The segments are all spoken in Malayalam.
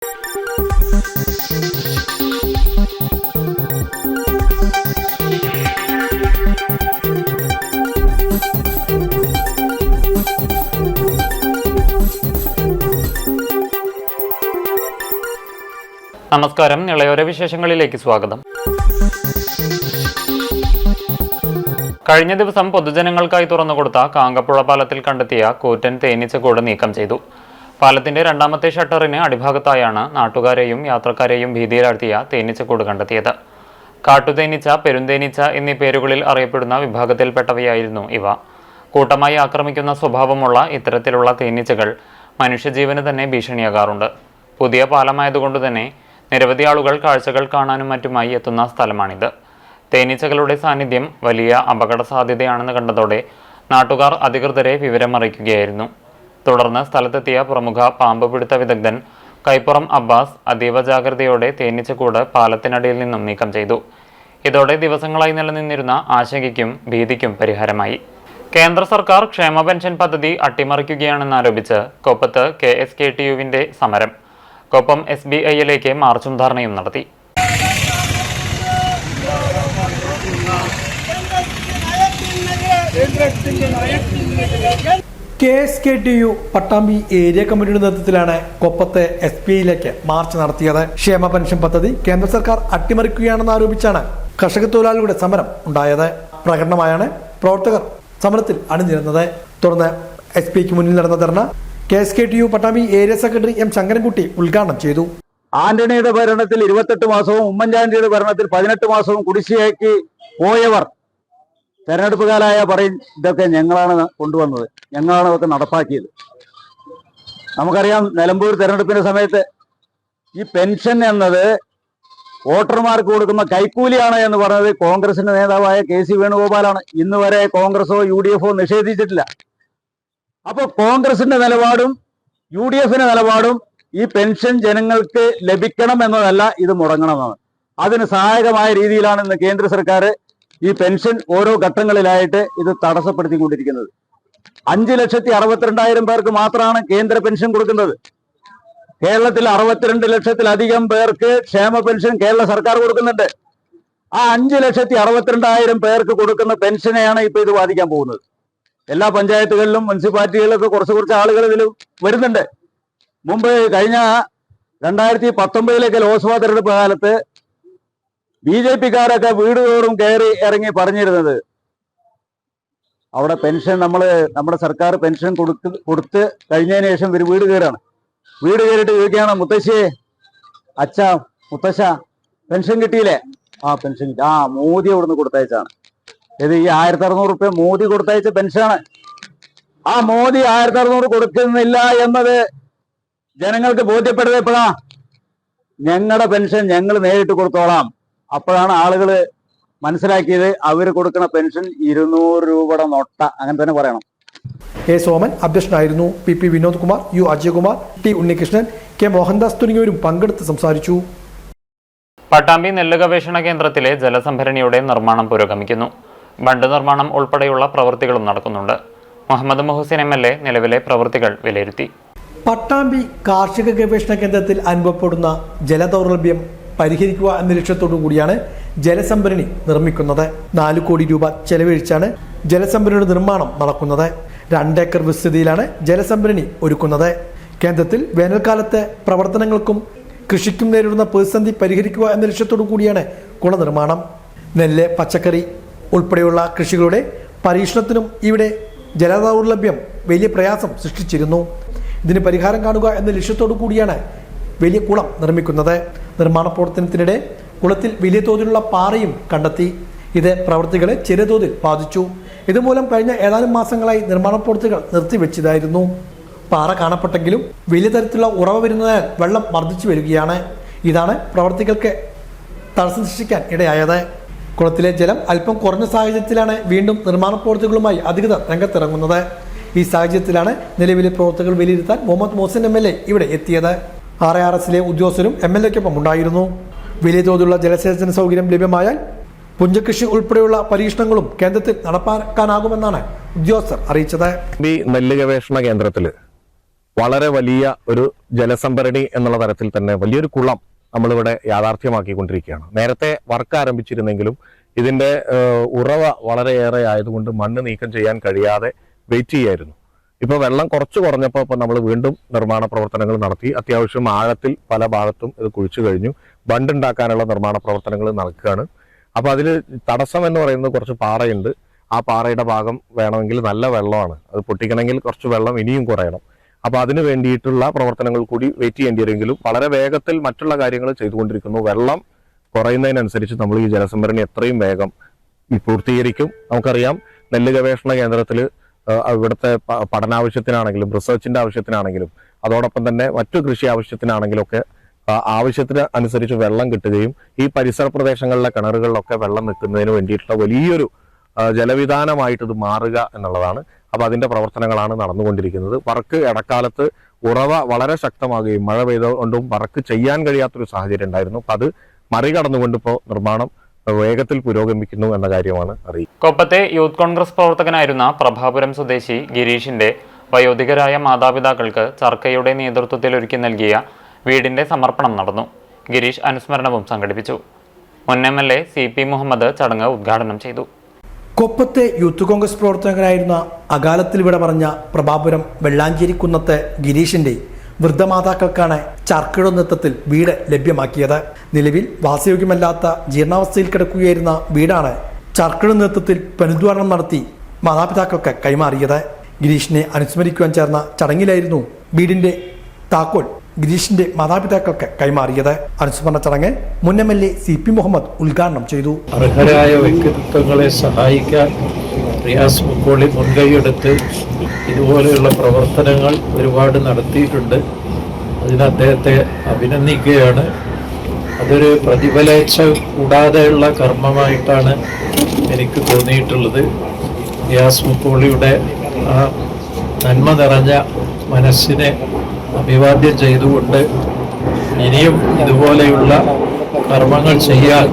നമസ്കാരം. ഇളയോര വിശേഷങ്ങളിലേക്ക് സ്വാഗതം. കഴിഞ്ഞ ദിവസം പൊതുജനങ്ങൾക്കായി തുറന്നുകൊടുത്ത കാങ്കപ്പുഴ പാലത്തിൽ കണ്ടെത്തിയ കൂറ്റൻ തേനീച്ചക്കൂട് നീക്കം ചെയ്തു. പാലത്തിന്റെ രണ്ടാമത്തെ ഷട്ടറിന് അടിഭാഗത്തായാണ് നാട്ടുകാരെയും യാത്രക്കാരെയും ഭീതിയിലാഴ്ത്തിയ തേനീച്ചക്കൂട് കണ്ടെത്തിയത്. കാട്ടുതേനീച്ച, പെരുന്തേനീച്ച എന്നീ പേരുകളിൽ അറിയപ്പെടുന്ന വിഭാഗത്തിൽപ്പെട്ടവയായിരുന്നു ഇവ. കൂട്ടമായി ആക്രമിക്കുന്ന സ്വഭാവമുള്ള ഇത്തരത്തിലുള്ള തേനീച്ചകൾ മനുഷ്യജീവന് തന്നെ ഭീഷണിയാകാറുണ്ട്. പുതിയ പാലമായതുകൊണ്ട് തന്നെ നിരവധി ആളുകൾ കാഴ്ചകൾ കാണാനും മറ്റുമായി എത്തുന്ന സ്ഥലമാണിത്. തേനീച്ചകളുടെ സാന്നിധ്യം വലിയ അപകട സാധ്യതയാണെന്ന് കണ്ടതോടെ നാട്ടുകാർ അധികൃതരെ വിവരമറിയിക്കുകയായിരുന്നു. തുടർന്ന് സ്ഥലത്തെത്തിയ പ്രമുഖ പാമ്പ് പിടുത്ത വിദഗ്ധൻ കൈപ്പുറം അബ്ബാസ് അതീവ ജാഗ്രതയോടെ തേനീച്ചക്കൂട് പാലത്തിനടിയിൽ നിന്നും നീക്കം ചെയ്തു. ഇതോടെ ദിവസങ്ങളായി നിലനിന്നിരുന്ന ആശങ്കയ്ക്കും ഭീതിക്കും പരിഹാരമായി. കേന്ദ്ര സർക്കാർ ക്ഷേമ പെൻഷൻ പദ്ധതി അട്ടിമറിക്കുകയാണെന്നാരോപിച്ച് കൊപ്പത്ത് KSKTU-വിന്റെ സമരം. കൊപ്പം SBI-യിലേക്ക് മാർച്ചും ധർണയും നടത്തി. KSKTU പട്ടാമ്പി ഏരിയ കമ്മിറ്റിയുടെ നേതൃത്വത്തിലാണ് കൊപ്പത്തെ SBI-യിലേക്ക് മാർച്ച് നടത്തിയത്. ക്ഷേമ പെൻഷൻ പദ്ധതി കേന്ദ്ര സർക്കാർ അട്ടിമറിക്കുകയാണെന്ന് ആരോപിച്ചാണ് കർഷക തൊഴിലാളികളുടെ സമരം ഉണ്ടായത്. പ്രകടനമായാണ് പ്രവർത്തകർ സമരത്തിൽ അണിനിരുന്നത്. തുടർന്ന് SBI-ക്ക് മുന്നിൽ നടന്ന ധർണ KSKTU Pattambi area secretary M. Sankarankutty ഉദ്ഘാടനം ചെയ്തു. ആന്റണിയുടെ ഭരണത്തിൽ 28 മാസവും ഉമ്മൻചാണ്ടിയുടെ ഭരണത്തിൽ 18 മാസവും കുടിശ്ശികയ്ക്ക് പോയവർ തെരഞ്ഞെടുപ്പ് കാലമായ പറയും ഇതൊക്കെ ഞങ്ങളാണ് കൊണ്ടുവന്നത്, ഞങ്ങളാണ് ഇതൊക്കെ നടപ്പാക്കിയത്. നമുക്കറിയാം, നിലമ്പൂർ തെരഞ്ഞെടുപ്പിന്റെ സമയത്ത് ഈ പെൻഷൻ എന്നത് വോട്ടർമാർക്ക് കൊടുക്കുന്ന കൈക്കൂലിയാണ് എന്ന് പറഞ്ഞത് കോൺഗ്രസിന്റെ നേതാവായ KC വേണുഗോപാലാണ്. ഇന്ന് വരെ കോൺഗ്രസോ UDF-ഓ നിഷേധിച്ചിട്ടില്ല. അപ്പോൾ കോൺഗ്രസിന്റെ നിലപാടും UDF-ന്റെ നിലപാടും ഈ പെൻഷൻ ജനങ്ങൾക്ക് ലഭിക്കണം എന്നതല്ല, ഇത് മുടങ്ങണമെന്നാണ്. അതിന് സഹായകമായ രീതിയിലാണ് ഇന്ന് കേന്ദ്ര സർക്കാർ ഈ പെൻഷൻ ഓരോ ഘട്ടങ്ങളിലായിട്ട് ഇത് തടസ്സപ്പെടുത്തിക്കൊണ്ടിരിക്കുന്നത്. 5,62,000 പേർക്ക് മാത്രമാണ് കേന്ദ്ര പെൻഷൻ കൊടുക്കുന്നത്. കേരളത്തിൽ 62 ലക്ഷത്തിലധികം പേർക്ക് ക്ഷേമ പെൻഷൻ കേരള സർക്കാർ കൊടുക്കുന്നുണ്ട്. ആ 5,62,000 പേർക്ക് കൊടുക്കുന്ന പെൻഷനെയാണ് ഇപ്പൊ ഇത് ബാധിക്കാൻ പോകുന്നത്. എല്ലാ പഞ്ചായത്തുകളിലും മുനിസിപ്പാലിറ്റികളിലൊക്കെ കുറച്ച് ആളുകൾ ഇതിൽ വരുന്നുണ്ട്. മുമ്പ് കഴിഞ്ഞ 2019 ലോക്സഭാ തെരഞ്ഞെടുപ്പ് കാലത്ത് BJP-ക്കാരൊക്കെ വീട് തോറും കയറി ഇറങ്ങി പറഞ്ഞിരുന്നത് അവിടെ പെൻഷൻ നമ്മുടെ സർക്കാർ പെൻഷൻ കൊടുത്ത് കഴിഞ്ഞതിന് ശേഷം ഒരു വീട് കയറാണ്. വീട് കയറിയിട്ട് ചോദിക്കുകയാണ്, മുത്തശ്ശിയെ, അച്ഛാ, മുത്തശ്ശ, പെൻഷൻ കിട്ടിയില്ലേ? ആ പെൻഷൻ കിട്ടി. ആ മോദി അവിടുന്ന് കൊടുത്തയച്ചാണ്. ഇത് ഈ 1,600 റുപ്യ മോദി കൊടുത്തയച്ച പെൻഷനാണ്. ആ മോദി 1,600 കൊടുക്കുന്നില്ല എന്നത് ജനങ്ങൾക്ക് ബോധ്യപ്പെടുന്നത് എപ്പോഴാ? ഞങ്ങളുടെ പെൻഷൻ ഞങ്ങൾ നേരിട്ട് കൊടുത്തോളാം. അപ്പോഴാണ് ആളുകൾ മനസ്സിലാക്കിയത് അവർ കൊടുക്കുന്ന പെൻഷൻ 200 രൂപയുടെ നൊട്ട, അങ്ങനെ തന്നെ പറയണം. A. സോമൻ അധ്യക്ഷനായിരുന്നു. PP Vinod Kumar, U. Ajayakumar, T. Unnikrishnan, K. Mohandas തുടങ്ങിയവരും പങ്കെടുത്ത് സംസാരിച്ചു. പട്ടാമ്പി നെല്ല് ഗവേഷണ കേന്ദ്രത്തിലെ ജലസംഭരണിയുടെ നിർമ്മാണം പുരോഗമിക്കുന്നു. ബണ്ട് നിർമ്മാണം ഉൾപ്പെടെയുള്ള പ്രവൃത്തികളും നടക്കുന്നുണ്ട്. മുഹമ്മദ് മുഹസിൻ MLA നിലവിലെ പ്രവൃത്തികൾ വിലയിരുത്തി. പട്ടാമ്പി കാർഷിക ഗവേഷണ കേന്ദ്രത്തിൽ അനുഭവപ്പെടുന്ന ജലദൗർലഭ്യം പരിഹരിക്കുക എന്ന ലക്ഷ്യത്തോടു കൂടിയാണ് ജലസംഭരണി നിർമ്മിക്കുന്നത്. 4 കോടി രൂപ ചെലവഴിച്ചാണ് ജലസംഭരണിയുടെ നിർമ്മാണം നടക്കുന്നത്. 2 ഏക്കർ വിസ്തൃതിയിലാണ് ജലസംഭരണി ഒരുക്കുന്നത്. കേന്ദ്രത്തിൽ വേനൽക്കാലത്തെ പ്രവർത്തനങ്ങൾക്കും കൃഷിക്കും നേരിടുന്ന പ്രതിസന്ധി പരിഹരിക്കുക എന്ന ലക്ഷ്യത്തോടു കൂടിയാണ് കുള നിർമ്മാണം. നെല്ല്, പച്ചക്കറി ഉൾപ്പെടെയുള്ള കൃഷികളുടെ പരീക്ഷണത്തിനും ഇവിടെ ജലദൗർലഭ്യം വലിയ പ്രയാസം സൃഷ്ടിച്ചിരുന്നു. ഇതിന് പരിഹാരം കാണുക എന്ന ലക്ഷ്യത്തോടു കൂടിയാണ് വലിയ കുളം നിർമ്മിക്കുന്നത്. നിർമ്മാണ പ്രവർത്തനത്തിനിടെ കുളത്തിൽ വലിയ തോതിലുള്ള പാറയും കണ്ടെത്തി. ഇത് പ്രവൃത്തികളെ ചെറിയ തോതിൽ ബാധിച്ചു. ഇതുമൂലം കഴിഞ്ഞ ഏതാനും മാസങ്ങളായി നിർമ്മാണ പ്രവൃത്തികൾ നിർത്തിവെച്ചതായിരുന്നു. പാറ കാണപ്പെട്ടെങ്കിലും വലിയ തരത്തിലുള്ള ഉറവ വരുന്നതിനാൽ വെള്ളം വർദ്ധിച്ചു വരികയാണ്. ഇതാണ് പ്രവൃത്തികൾക്ക് തടസ്സം സൃഷ്ടിക്കാൻ ഇടയായത്. കുളത്തിലെ ജലം അല്പം കുറഞ്ഞ സാഹചര്യത്തിലാണ് വീണ്ടും നിർമ്മാണ പ്രവൃത്തികളുമായി അധികൃതർ രംഗത്തിറങ്ങുന്നത്. ഈ സാഹചര്യത്തിലാണ് നിലവിലെ പ്രവർത്തകർ വിലയിരുത്താൻ മുഹമ്മദ് മുഹസിൻ MLA ഇവിടെ എത്തിയത്. RRS-ലെ ഉദ്യോഗസ്ഥരും MLA-ക്കൊപ്പം ഉണ്ടായിരുന്നു. വലിയ തോതിലുള്ള ജലസേചന സൗകര്യം ലഭ്യമായാൽ പുഞ്ചകൃഷി ഉൾപ്പെടെയുള്ള പരീക്ഷണങ്ങളും കേന്ദ്രത്തിൽ നടപ്പാക്കാനാകുമെന്നാണ് ഉദ്യോഗസ്ഥർ അറിയിച്ചത്. നെല്ല് ഗവേഷണ കേന്ദ്രത്തിൽ വളരെ വലിയ ഒരു ജലസംഭരണി എന്നുള്ള തരത്തിൽ തന്നെ വലിയൊരു കുളം നമ്മളിവിടെ യാഥാർത്ഥ്യമാക്കിക്കൊണ്ടിരിക്കുകയാണ്. നേരത്തെ വർക്ക് ആരംഭിച്ചിരുന്നെങ്കിലും ഇതിന്റെ ഉറവ വളരെയേറെ ആയതുകൊണ്ട് മണ്ണ് നീക്കം ചെയ്യാൻ കഴിയാതെ വെയിറ്റ് ചെയ്യായിരുന്നു. ഇപ്പോൾ വെള്ളം കുറച്ച് കുറഞ്ഞപ്പോൾ ഇപ്പോൾ നമ്മൾ വീണ്ടും നിർമ്മാണ പ്രവർത്തനങ്ങൾ നടത്തി. അത്യാവശ്യം ആഴത്തിൽ പല ഭാഗത്തും ഇത് കുഴിച്ചു കഴിഞ്ഞു. ബണ്ട് ഉണ്ടാക്കാനുള്ള നിർമ്മാണ പ്രവർത്തനങ്ങൾ നടക്കുകയാണ്. അപ്പോൾ അതിൽ തടസ്സം എന്ന് പറയുന്നത് കുറച്ച് പാറയുണ്ട്. ആ പാറയുടെ ഭാഗം വേണമെങ്കിൽ നല്ല വെള്ളമാണ്, അത് പൊട്ടിക്കണമെങ്കിൽ കുറച്ച് വെള്ളം ഇനിയും കുറയണം. അപ്പോൾ അതിന് വേണ്ടിയിട്ടുള്ള പ്രവർത്തനങ്ങൾ കൂടി വെയിറ്റ് ചെയ്യേണ്ടി വരുമെങ്കിലും വളരെ വേഗത്തിൽ മറ്റുള്ള കാര്യങ്ങൾ ചെയ്തുകൊണ്ടിരിക്കുന്നു. വെള്ളം കുറയുന്നതിനനുസരിച്ച് നമ്മൾ ഈ ജലസംഭരണി എത്രയും വേഗം പൂർത്തീകരിക്കും. നമുക്കറിയാം, നെല്ല് ഗവേഷണ കേന്ദ്രത്തിൽ ഇവിടുത്തെ പഠനാവശ്യത്തിനാണെങ്കിലും റിസർച്ചിന്റെ ആവശ്യത്തിനാണെങ്കിലും അതോടൊപ്പം തന്നെ മറ്റു കൃഷി ആവശ്യത്തിനാണെങ്കിലും ഒക്കെ ആവശ്യത്തിന് അനുസരിച്ച് വെള്ളം കിട്ടുകയും ഈ പരിസര പ്രദേശങ്ങളിലെ കിണറുകളിലൊക്കെ വെള്ളം നിൽക്കുന്നതിന് വേണ്ടിയിട്ടുള്ള വലിയൊരു ജലവിധാനമായിട്ട് ഇത് മാറുക എന്നുള്ളതാണ്. അപ്പോൾ അതിന്റെ പ്രവർത്തനങ്ങളാണ് നടന്നുകൊണ്ടിരിക്കുന്നത്. വർക്ക് ഇടക്കാലത്ത് ഉറവ വളരെ ശക്തമാകുകയും മഴ പെയ്തുകൊണ്ടും വർക്ക് ചെയ്യാൻ കഴിയാത്തൊരു സാഹചര്യം ഉണ്ടായിരുന്നു. അപ്പോൾ അത് മറികടന്നുകൊണ്ട് ഇപ്പോൾ നിർമ്മാണം വേഗത്തിൽ പുരോഗമിക്കുന്നു എന്ന കാര്യമാണ് അറിയിക്കുന്നത്. കൊപ്പത്തെ യൂത്ത് കോൺഗ്രസ് പ്രവർത്തകനായിരുന്ന പ്രഭാപുരം സ്വദേശി ഗിരീഷിന്റെ വയോധികരായ മാതാപിതാക്കൾക്ക് ചർക്കയുടെ നേതൃത്വത്തിൽ ഒരുക്കി നൽകിയ വീടിന്റെ സമർപ്പണം നടന്നു. ഗിരീഷ് അനുസ്മരണവും സംഘടിപ്പിച്ചു. മുൻ MLA CP മുഹമ്മദ് ചടങ്ങ് ഉദ്ഘാടനം ചെയ്തു. കൊപ്പത്തെ യൂത്ത് കോൺഗ്രസ് പ്രവർത്തകനായിരുന്ന അകാലത്തിൽ വിട പറഞ്ഞ പ്രഭാപുരം വെള്ളാഞ്ചേരി കുന്നത്തെ ഗിരീഷിന്റെ വൃദ്ധമാതാക്കൾക്കാണ് ചർക്കയുടെ നേതൃത്വത്തിൽ വീട് ലഭ്യമാക്കിയത്. നിലവിൽ വാസയോഗ്യമല്ലാത്ത ജീർണാവസ്ഥയിൽ കിടക്കുകയായിരുന്ന വീടാണ് ചർക്കയുടെ നേതൃത്വത്തിൽ പുനരുദ്ധാരണം നടത്തി മാതാപിതാക്കൾക്ക് കൈമാറിയത്. ഗിരീഷിനെ അനുസ്മരിക്കുവാൻ ചേർന്ന ചടങ്ങിലായിരുന്നു വീടിന്റെ താക്കോൽ ഗിരീഷിന്റെ മാതാപിതാക്കൾക്ക് കൈമാറിയത്. അനുസ്മരണ ചടങ്ങ് മുൻ MLA CP മുഹമ്മദ് ഉദ്ഘാടനം ചെയ്തു. അർഹരായ വ്യക്തിത്വങ്ങളെ സഹായിക്കാൻ റിയാസ് മുക്കോളി മുൻകൈയെടുത്ത് ഇതുപോലെയുള്ള പ്രവർത്തനങ്ങൾ ഒരുപാട് നടത്തിയിട്ടുണ്ട്. അതിന് അദ്ദേഹത്തെ അഭിനന്ദിക്കുകയാണ്. അതൊരു പ്രതിഫലേച്ഛ കൂടാതെയുള്ള കർമ്മമായിട്ടാണ് എനിക്ക് തോന്നിയിട്ടുള്ളത്. റിയാസ് മുക്കോളിയുടെ ആ നന്മ നിറഞ്ഞ മനസ്സിനെ അഭിവാദ്യം ചെയ്തുകൊണ്ട് ഇനിയും ഇതുപോലെയുള്ള കർമ്മങ്ങൾ ചെയ്യാൻ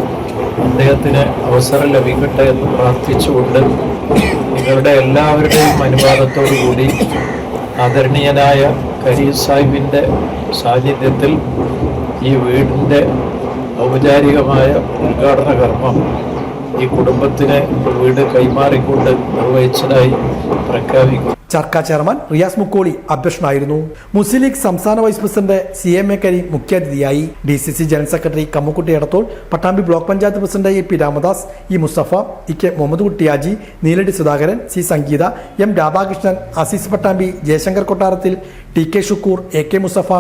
അദ്ദേഹത്തിന് അവസരം ലഭിക്കട്ടെ എന്ന് പ്രാർത്ഥിച്ചുകൊണ്ട് നിങ്ങളുടെ എല്ലാവരുടെയും അനുവാദത്തോടു കൂടി ആദരണീയനായ കരീം സാഹിബിൻ്റെ സാന്നിധ്യത്തിൽ ഈ വീടിൻ്റെ ഔപചാരികമായ ഉദ്ഘാടന കർമ്മം ഈ കുടുംബത്തിന് വീട് കൈമാറിക്കൊണ്ട് നിർവഹിച്ചതായി പ്രഖ്യാപിക്കും. ചർക്ക ചെയർമാൻ റിയാസ് മുക്കോളി അധ്യക്ഷനായിരുന്നു. മുസ്ലിം ലീഗ് സംസ്ഥാന വൈസ് പ്രസിഡന്റ് CMA കരീം മുഖ്യാതിഥിയായി. DCC general secretary Kammukutty Edathol, Pattambi block panchayat president AP Ramadas, E Musthafa, EK Muhammad Kuttiyaji, Neeladi Sudhakaran, C Sangeetha, M Radhakrishnan, Azeez Pattambi, Jayashankar Kottarathil, TK Shukkoor, AK Musthafa,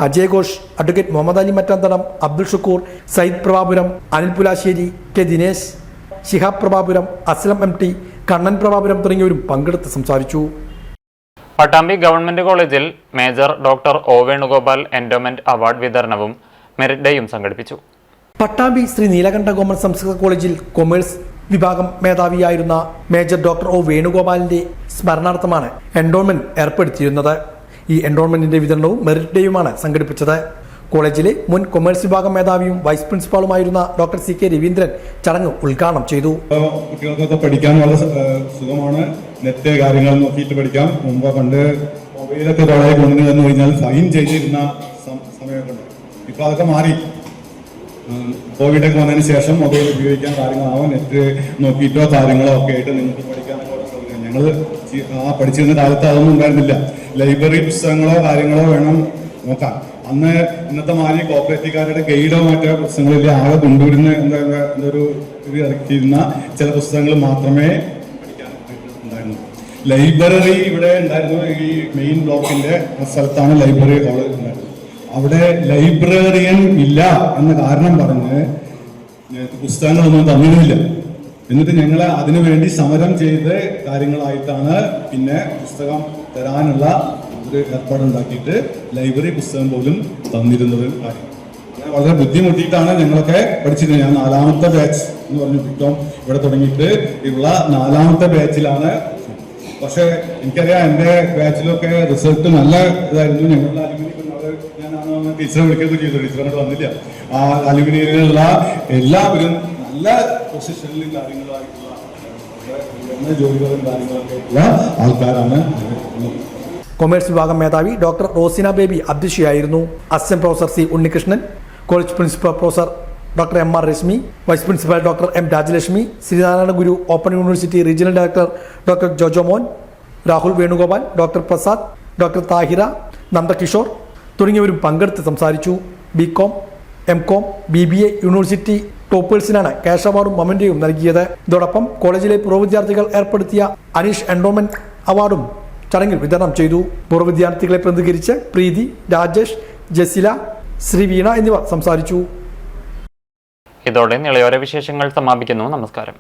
Ajay Ghosh, advocate Muhammad Ali Mattanthadam, Abdul Shukkoor, Sayyid Prabhapuram, Anil Pulasseri, K Dinesh, Shihab Prabhapuram, Aslam MT, Kannan Prabhapuram തുടങ്ങിയവരും പങ്കെടുത്ത് സംസാരിച്ചു. പട്ടാമ്പി ഗവൺമെന്റ് കോളേജിൽ major doctor O Venugopal endowment award വിതരണവും മെറിറ്റ് ഡേയും സംഘടിപ്പിച്ചു. പട്ടാമ്പി ശ്രീ നീലകണ്ഠ ഗവൺമെന്റ് സംസ്കൃത കോളേജിൽ കൊമേഴ്സ് വിഭാഗം മേധാവിയായിരുന്ന മേജർ ഡോക്ടർ O വേണുഗോപാലിന്റെ സ്മരണാർത്ഥമാണ് എൻഡോമെന്റ് ഏർപ്പെടുത്തിയിരുന്നത്. ഈ എൻഡോമെന്റിന്റെ വിതരണവും മെറിറ്റ് ഡേയുമാണ് സംഘടിപ്പിച്ചത്. കോളേജിലെ മുൻ കൊമേഴ്സ് വിഭാഗം മേധാവിയും വൈസ് പ്രിൻസിപ്പാളുമായിരുന്ന ഡോക്ടർ CK രവീന്ദ്രൻ ചടങ്ങ് ഉദ്ഘാടനം ചെയ്തു. കുട്ടികൾക്കൊക്കെ പഠിക്കാൻ വളരെ സുഖമാണ്. നെറ്റ് കാര്യങ്ങൾ നോക്കിയിട്ട് പഠിക്കാം. മുമ്പ് പണ്ട് മൊബൈലൊക്കെ കോളേജ് കൊണ്ടുവന്നു കഴിഞ്ഞാൽ ഫൈൻ ചെയ്തിരുന്ന സമയമൊക്കെ ഉണ്ട്. ഇപ്പോൾ അതൊക്കെ മാറി. കോവിഡൊക്കെ വന്നതിന് ശേഷം മൊബൈൽ ഉപയോഗിക്കാൻ കാര്യങ്ങളാവും, നെറ്റ് നോക്കിയിട്ടോ കാര്യങ്ങളോ ഒക്കെ ആയിട്ട് നിങ്ങൾക്ക് പഠിക്കാനൊക്കെ സൗകര്യം. ഞങ്ങൾ പഠിച്ചിരുന്ന കാലത്ത് അതൊന്നും ഉണ്ടായിരുന്നില്ല. ലൈബ്രറി പുസ്തകങ്ങളോ കാര്യങ്ങളോ വേണം നോക്കാം. അന്ന് ഇന്നത്തെ മാതിരി കോപ്പറേറ്റീവുകാരുടെ ഗൈഡോ മറ്റോ പുസ്തകങ്ങളില്ല. ആകെ കൊണ്ടുവരുന്ന എന്തൊരു ഇറക്കിയിരുന്ന ചില പുസ്തകങ്ങൾ മാത്രമേ പഠിക്കാൻ ഉണ്ടായിരുന്നു. ലൈബ്രറി ഇവിടെ ഉണ്ടായിരുന്നു. ഈ മെയിൻ ബ്ലോക്കിന്റെ സ്ഥലത്താണ് ലൈബ്രറി ഹാള് ഉണ്ടായിരുന്നത്. അവിടെ ലൈബ്രറിയൻ ഇല്ല എന്ന കാരണം പറഞ്ഞ് പുസ്തകങ്ങളൊന്നും തന്നിരുന്നില്ല. എന്നിട്ട് ഞങ്ങൾ അതിനു വേണ്ടി സമരം ചെയ്ത് കാര്യങ്ങളായിട്ടാണ് പിന്നെ പുസ്തകം തരാനുള്ള ഒരു ഏർപ്പാടുണ്ടാക്കിയിട്ട് ലൈബ്രറി പുസ്തകം പോലും തന്നിരുന്നത്. വളരെ ബുദ്ധിമുട്ടിയിട്ടാണ് ഞങ്ങളൊക്കെ പഠിച്ചിരുന്നത്. ഞാൻ 4ാമത്തെ ബാച്ച് എന്ന് പറഞ്ഞു ബികോം ഇവിടെ തുടങ്ങിയിട്ട് ഉള്ള 4ാമത്തെ ബാച്ചിലാണ്. പക്ഷെ എനിക്കറിയാം എൻ്റെ ബാച്ചിലൊക്കെ റിസൾട്ട് നല്ല ഇതായിരുന്നു. ഞങ്ങളുടെ അലുമിനി ഞാനാണ് ടീച്ചറെ വിളിക്കുകയൊക്കെ ചെയ്തു. ടീച്ചർ അങ്ങോട്ട് വന്നില്ല. ആ അലുമിനിയിലുള്ള എല്ലാവരും നല്ല പൊസിഷനിലും കാര്യങ്ങളായിട്ടുള്ള ജോലികളും കാര്യങ്ങളൊക്കെ ഉള്ള ആൾക്കാരാണ്. കൊമേഴ്സ് വിഭാഗം മേധാവി ഡോക്ടർ റോസിന ബേബി അധ്യക്ഷയായിരുന്നു. Assistant professor C Unnikrishnan, college principal professor doctor M R Rashmi, vice principal doctor M Rajalakshmi, Sreenarayana Guru open university regional director doctor Jojo Mon, Rahul Venugopal, doctor Prasad, doctor Thahira, Nandakishore തുടങ്ങിയവരും പങ്കെടുത്ത് സംസാരിച്ചു. ബികോം, എംകോം, BBA യൂണിവേഴ്സിറ്റി ടോപ്പേഴ്സിനാണ് ക്യാഷ് അവാർഡും മൊമെന്റോയും നൽകിയത്. ഇതോടൊപ്പം കോളേജിലെ പൂർവ്വ വിദ്യാർത്ഥികൾ ഏർപ്പെടുത്തിയ അനീഷ് എൻഡോമെന്റ് അവാർഡും ചടങ്ങിൽ വിതരണം ചെയ്തു. പൂർവ്വ വിദ്യാർത്ഥികളെ പ്രതികരിച്ച് പ്രീതി, രാജേഷ്, ജസില, ശ്രീവീണ എന്നിവർ സംസാരിച്ചു. ഇതോടെ നിളയോര വിശേഷങ്ങൾ സമാപിക്കുന്നു. നമസ്കാരം.